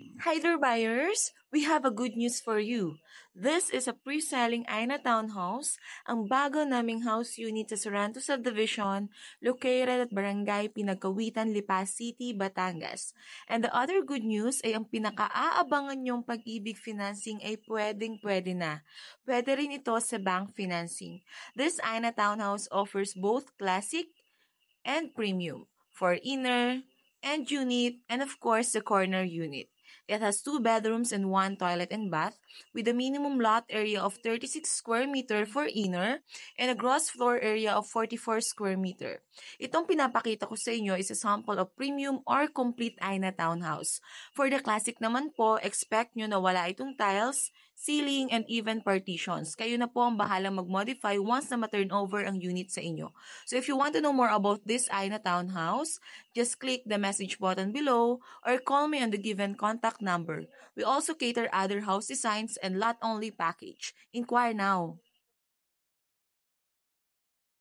Hi there, buyers! We have a good news for you. This is a pre-selling Aina Townhouse, ang bago naming house unit sa Sorrento Subdivision, located at Barangay Pinagkawitan, Lipa City, Batangas. And the other good news ay ang pinaka-aabangan nyong pag-ibig financing ay pwedeng-pwede na. Pwede rin ito sa bank financing. This Aina Townhouse offers both classic and premium for inner and unit and of course the corner unit. It has two bedrooms and one toilet and bath with a minimum lot area of 36 square meter for inner and a gross floor area of 44 square meter. Itong pinapakita ko sa inyo is a sample of premium or complete Aina townhouse. For the classic naman po, expect nyo na wala itong tiles, ceiling, and even partitions. Kayo na po ang bahalang mag-modify once na ma-turn over ang unit sa inyo. So if you want to know more about this Aina townhouse, just click the message button below or call me on the given contact number. We also cater other house designs and lot-only package. Inquire now.